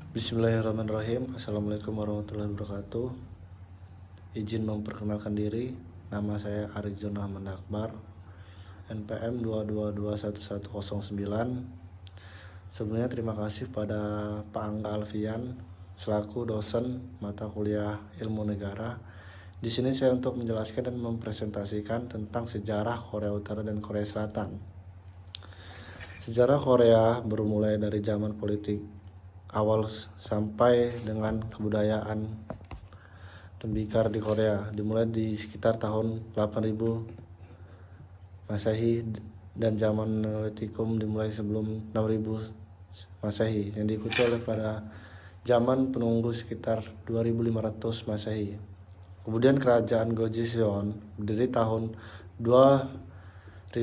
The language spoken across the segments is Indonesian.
Bismillahirrahmanirrahim. Assalamualaikum warahmatullahi wabarakatuh. Izin memperkenalkan diri. Nama saya Arizon Ahmad Akbar, NPM 2221109. Sebelumnya terima kasih pada Pak Angga Alfian selaku dosen mata kuliah Ilmu Negara. Di sini saya untuk menjelaskan dan mempresentasikan tentang sejarah Korea Utara dan Korea Selatan. Sejarah Korea bermulai dari zaman politik awal sampai dengan kebudayaan tembikar di Korea, dimulai di sekitar tahun 8000 Masehi dan zaman Neolitikum dimulai sebelum 6000 Masehi yang diikuti oleh pada zaman penunggu sekitar 2500 Masehi. Kemudian kerajaan Gojoseon berdiri tahun 2333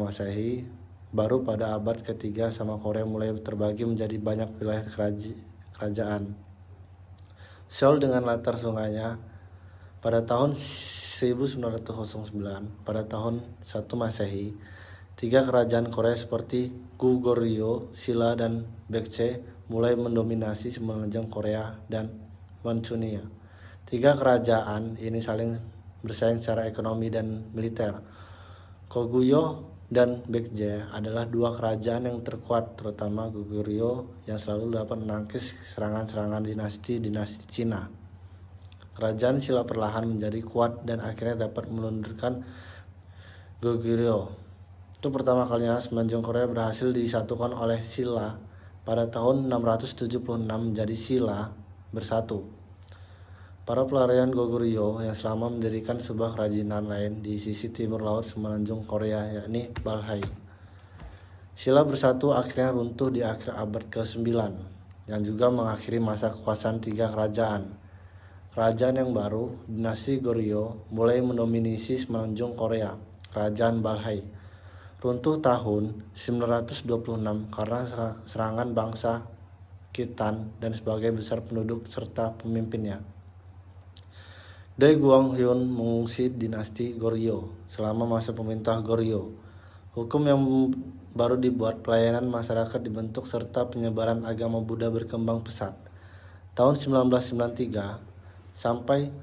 Masehi. Baru pada abad ketiga sama Korea mulai terbagi menjadi banyak wilayah kerajaan. Seoul dengan latar sungainya pada tahun 1909, pada tahun 1 Masehi, tiga kerajaan Korea seperti Goguryeo, Silla, dan Baekje mulai mendominasi semenanjung Korea dan Manchunia. Tiga kerajaan ini saling bersaing secara ekonomi dan militer. Goguryeo dan Baekje adalah dua kerajaan yang terkuat, terutama Goguryeo yang selalu dapat menangkis serangan-serangan dinasti Cina. Kerajaan Silla perlahan menjadi kuat dan akhirnya dapat melundurkan Goguryeo. Itu pertama kalinya semenanjung Korea berhasil disatukan oleh Silla pada tahun 676 menjadi Silla bersatu. Para pelarian Goguryeo yang selama mendirikan sebuah kerajinan lain di sisi timur laut semenanjung Korea, yakni Balhae. Silla bersatu akhirnya runtuh di akhir abad ke-9, yang juga mengakhiri masa kekuasaan tiga kerajaan. Kerajaan yang baru, dinasti Goryeo, mulai mendominasi semenanjung Korea, kerajaan Balhae. Runtuh tahun 926 karena serangan bangsa Khitan dan sebagai besar penduduk serta pemimpinnya. Dae Gwanghyeon mengungsi dinasti Goryeo selama masa pemerintah Goryeo. Hukum yang baru dibuat, pelayanan masyarakat dibentuk, serta penyebaran agama Buddha berkembang pesat. Tahun 1993 sampai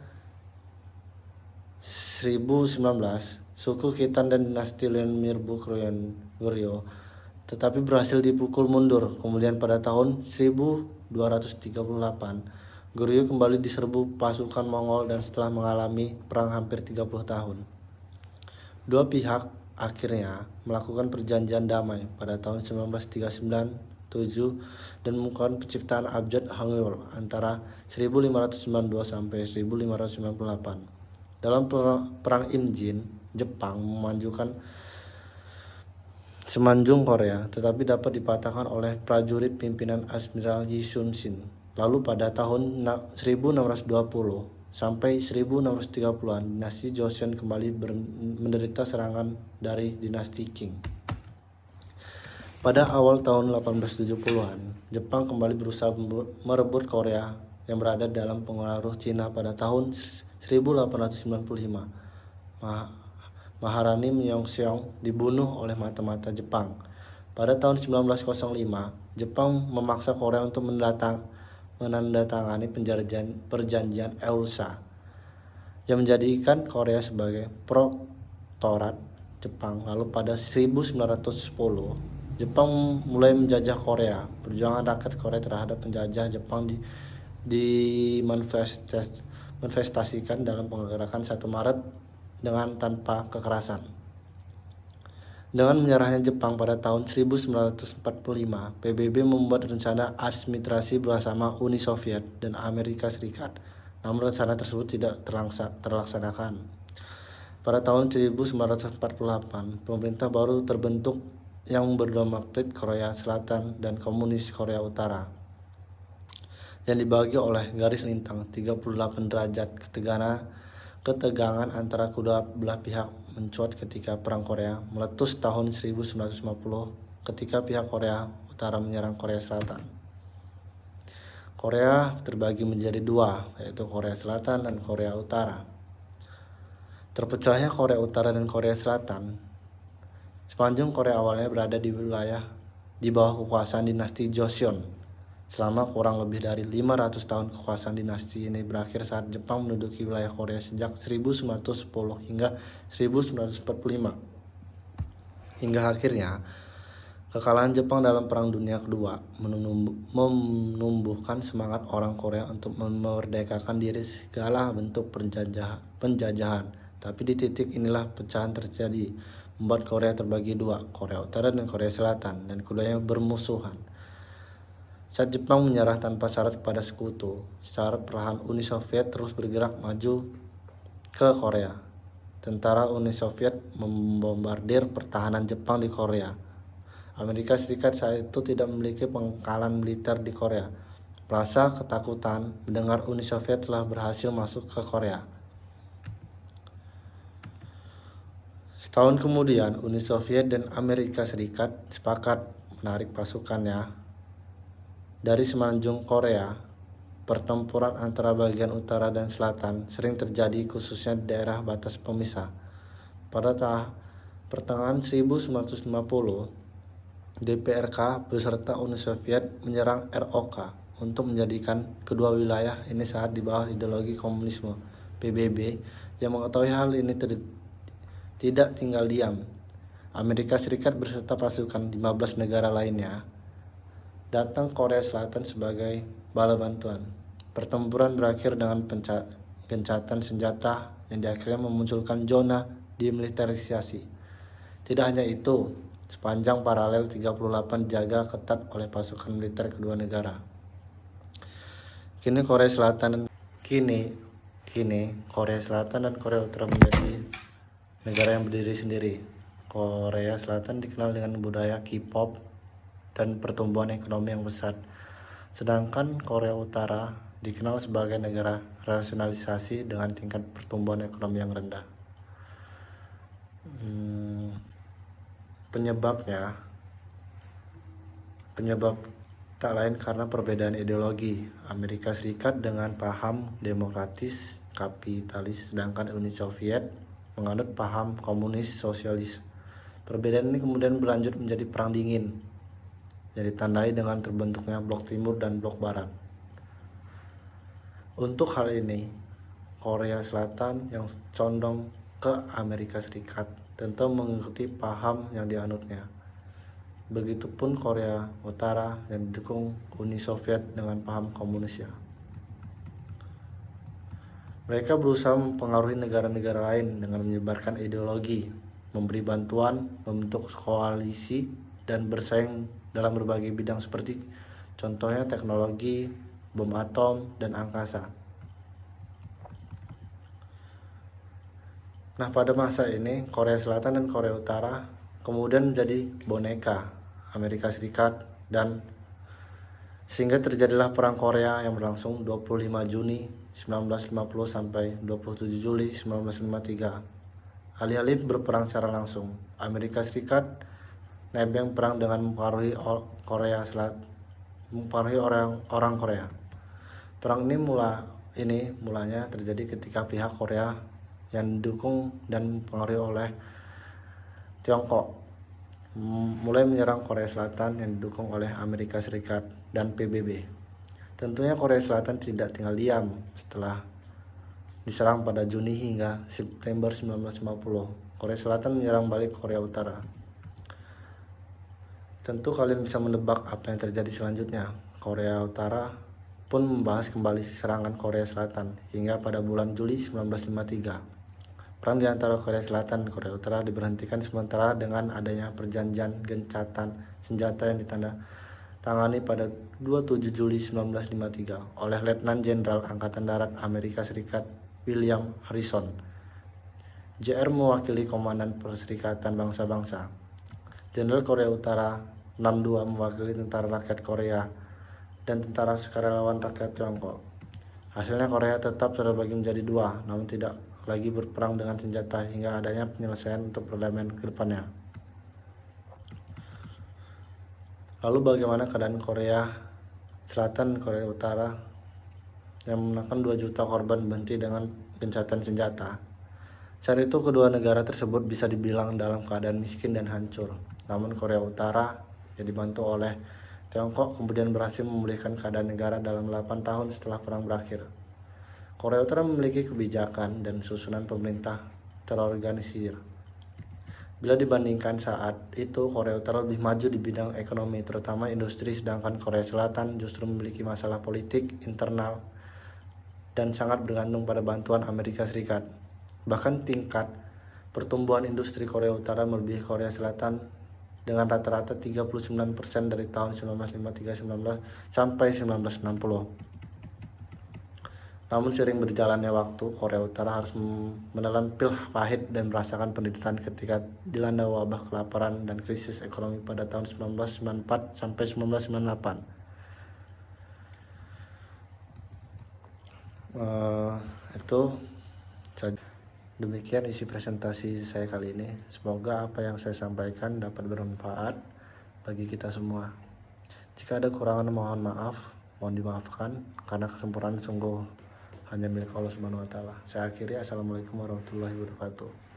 1019, suku Khitan dan dinasti Leon Mirbu Goryeo tetapi berhasil dipukul mundur. Kemudian pada tahun 1238, Goryeo kembali diserbu pasukan Mongol dan setelah mengalami perang hampir 30 tahun. Dua pihak akhirnya melakukan perjanjian damai pada tahun 1939-7 dan melakukan penciptaan Abjad Hangul antara 1592 sampai 1598. Dalam perang Imjin, Jepang memajukan semenanjung Korea, tetapi dapat dipatahkan oleh prajurit pimpinan Admiral Yi Sun-shin. Lalu pada tahun 1620 sampai 1630-an, dinasti Joseon kembali menderita serangan dari dinasti Qing. Pada awal tahun 1870-an, Jepang kembali berusaha merebut Korea yang berada dalam pengaruh Cina. Pada tahun 1895, Maharani Myeongseong dibunuh oleh mata-mata Jepang. Pada tahun 1905, Jepang memaksa Korea untuk menandatangani perjanjian Eulsa yang menjadikan Korea sebagai protektorat Jepang. Lalu pada 1910, Jepang mulai menjajah Korea. Perjuangan rakyat Korea terhadap penjajah Jepang dimanifestasikan dalam penggerakan 1 Maret dengan tanpa kekerasan. Dengan menyerahnya Jepang pada tahun 1945, PBB membuat rencana administrasi bersama Uni Soviet dan Amerika Serikat. Namun rencana tersebut tidak terlaksanakan. Pada tahun 1948, pemerintah baru terbentuk yang berdoktrin Korea Selatan dan Komunis Korea Utara, yang dibagi oleh garis lintang 38 derajat. Ketegangan antara kedua belah pihak mencuat ketika Perang Korea meletus tahun 1950 ketika pihak Korea Utara menyerang Korea Selatan. Korea terbagi menjadi dua, yaitu Korea Selatan dan Korea Utara. Terpecahnya Korea Utara dan Korea Selatan, sepanjang Korea awalnya berada di wilayah di bawah kekuasaan dinasti Joseon Selama kurang lebih dari 500 tahun kekuasaan dinasti ini berakhir saat Jepang menduduki wilayah Korea sejak 1910 hingga 1945. Hingga akhirnya, kekalahan Jepang dalam Perang Dunia Kedua menumbuhkan semangat orang Korea untuk memerdekakan diri segala bentuk penjajahan. Tapi di titik inilah pecahan terjadi, membuat Korea terbagi dua, Korea Utara dan Korea Selatan, dan keduanya bermusuhan. Saat Jepang menyerah tanpa syarat kepada sekutu, secara perlahan Uni Soviet terus bergerak maju ke Korea. Tentara Uni Soviet membombardir pertahanan Jepang di Korea. Amerika Serikat saat itu tidak memiliki pangkalan militer di Korea. Merasa ketakutan mendengar Uni Soviet telah berhasil masuk ke Korea. Setahun kemudian, Uni Soviet dan Amerika Serikat sepakat menarik pasukannya dari semenanjung Korea. Pertempuran antara bagian utara dan selatan sering terjadi khususnya di daerah batas pemisah. Pada pertengahan 1950, DPRK beserta Uni Soviet menyerang ROK untuk menjadikan kedua wilayah ini saat di bawah ideologi komunisme. PBB yang mengetahui hal ini tidak tinggal diam. Amerika Serikat beserta pasukan 15 negara lainnya datang Korea Selatan sebagai bala bantuan. Pertempuran berakhir dengan gencatan senjata yang akhirnya memunculkan zona demilitarisasi. Tidak hanya itu, sepanjang paralel 38 dijaga ketat oleh pasukan militer kedua negara. Kini Korea Selatan dan Korea Utara menjadi negara yang berdiri sendiri. Korea Selatan dikenal dengan budaya K-pop dan pertumbuhan ekonomi yang besar. Sedangkan Korea Utara dikenal sebagai negara rasionalisasi dengan tingkat pertumbuhan ekonomi yang rendah. Penyebab tak lain karena perbedaan ideologi. Amerika Serikat dengan paham demokratis kapitalis, sedangkan Uni Soviet menganut paham komunis sosialis. Perbedaan ini kemudian berlanjut menjadi perang dingin yang ditandai dengan terbentuknya blok timur dan blok barat. Untuk hal ini, Korea Selatan yang condong ke Amerika Serikat tentu mengikuti paham yang dianutnya. Begitupun Korea Utara yang didukung Uni Soviet dengan paham komunisnya. Mereka berusaha mempengaruhi negara-negara lain dengan menyebarkan ideologi, memberi bantuan, membentuk koalisi, dan bersaing dalam berbagai bidang seperti contohnya teknologi, bom atom, dan angkasa. Nah, pada masa ini Korea Selatan dan Korea Utara kemudian menjadi boneka Amerika Serikat, dan sehingga terjadilah Perang Korea yang berlangsung 25 Juni 1950 sampai 27 Juli 1953. Alih-alih berperang secara langsung, Amerika Serikat nebeng perang dengan mempengaruhi Korea Selatan, mempengaruhi orang Korea. Perang ini mulanya terjadi ketika pihak Korea yang didukung dan mempengaruhi oleh Tiongkok mulai menyerang Korea Selatan yang didukung oleh Amerika Serikat dan PBB. Tentunya Korea Selatan tidak tinggal diam setelah diserang pada Juni hingga September 1950. Korea Selatan menyerang balik Korea Utara. Tentu kalian bisa menebak apa yang terjadi selanjutnya. Korea Utara pun membahas kembali serangan Korea Selatan hingga pada bulan Juli 1953. Perang di antara Korea Selatan dan Korea Utara diberhentikan sementara dengan adanya perjanjian gencatan senjata yang ditandatangani pada 27 Juli 1953 oleh Letnan Jenderal Angkatan Darat Amerika Serikat William Harrison. JR mewakili Komandan Perserikatan Bangsa-Bangsa. Jenderal Korea Utara 62 mewakili Tentara Rakyat Korea dan Tentara Sukarelawan Rakyat Tiongkok. Hasilnya Korea tetap terbagi menjadi dua, namun tidak lagi berperang dengan senjata hingga adanya penyelesaian untuk perdamaian ke depannya. Lalu bagaimana keadaan Korea Selatan dan Korea Utara yang memenangkan 2 juta korban berhenti dengan gencatan senjata? Saat itu kedua negara tersebut bisa dibilang dalam keadaan miskin dan hancur. Namun Korea Utara yang dibantu oleh Tiongkok kemudian berhasil memulihkan keadaan negara dalam 8 tahun setelah perang berakhir. Korea Utara memiliki kebijakan dan susunan pemerintah terorganisir. Bila dibandingkan saat itu, Korea Utara lebih maju di bidang ekonomi, terutama industri, sedangkan Korea Selatan justru memiliki masalah politik internal dan sangat bergantung pada bantuan Amerika Serikat. Bahkan tingkat pertumbuhan industri Korea Utara melebihi Korea Selatan dengan rata-rata 39% dari tahun 1953 sampai 1960. Namun sering berjalannya waktu, Korea Utara harus menelan pil pahit dan merasakan penderitaan ketika dilanda wabah kelaparan dan krisis ekonomi pada tahun 1994 sampai 1998. Itu saja. Demikian isi presentasi saya kali ini. Semoga apa yang saya sampaikan dapat bermanfaat bagi kita semua. Jika ada kekurangan mohon dimaafkan karena kesempurnaan sungguh hanya milik Allah Subhanahu wa taala. Saya akhiri, assalamualaikum warahmatullahi wabarakatuh.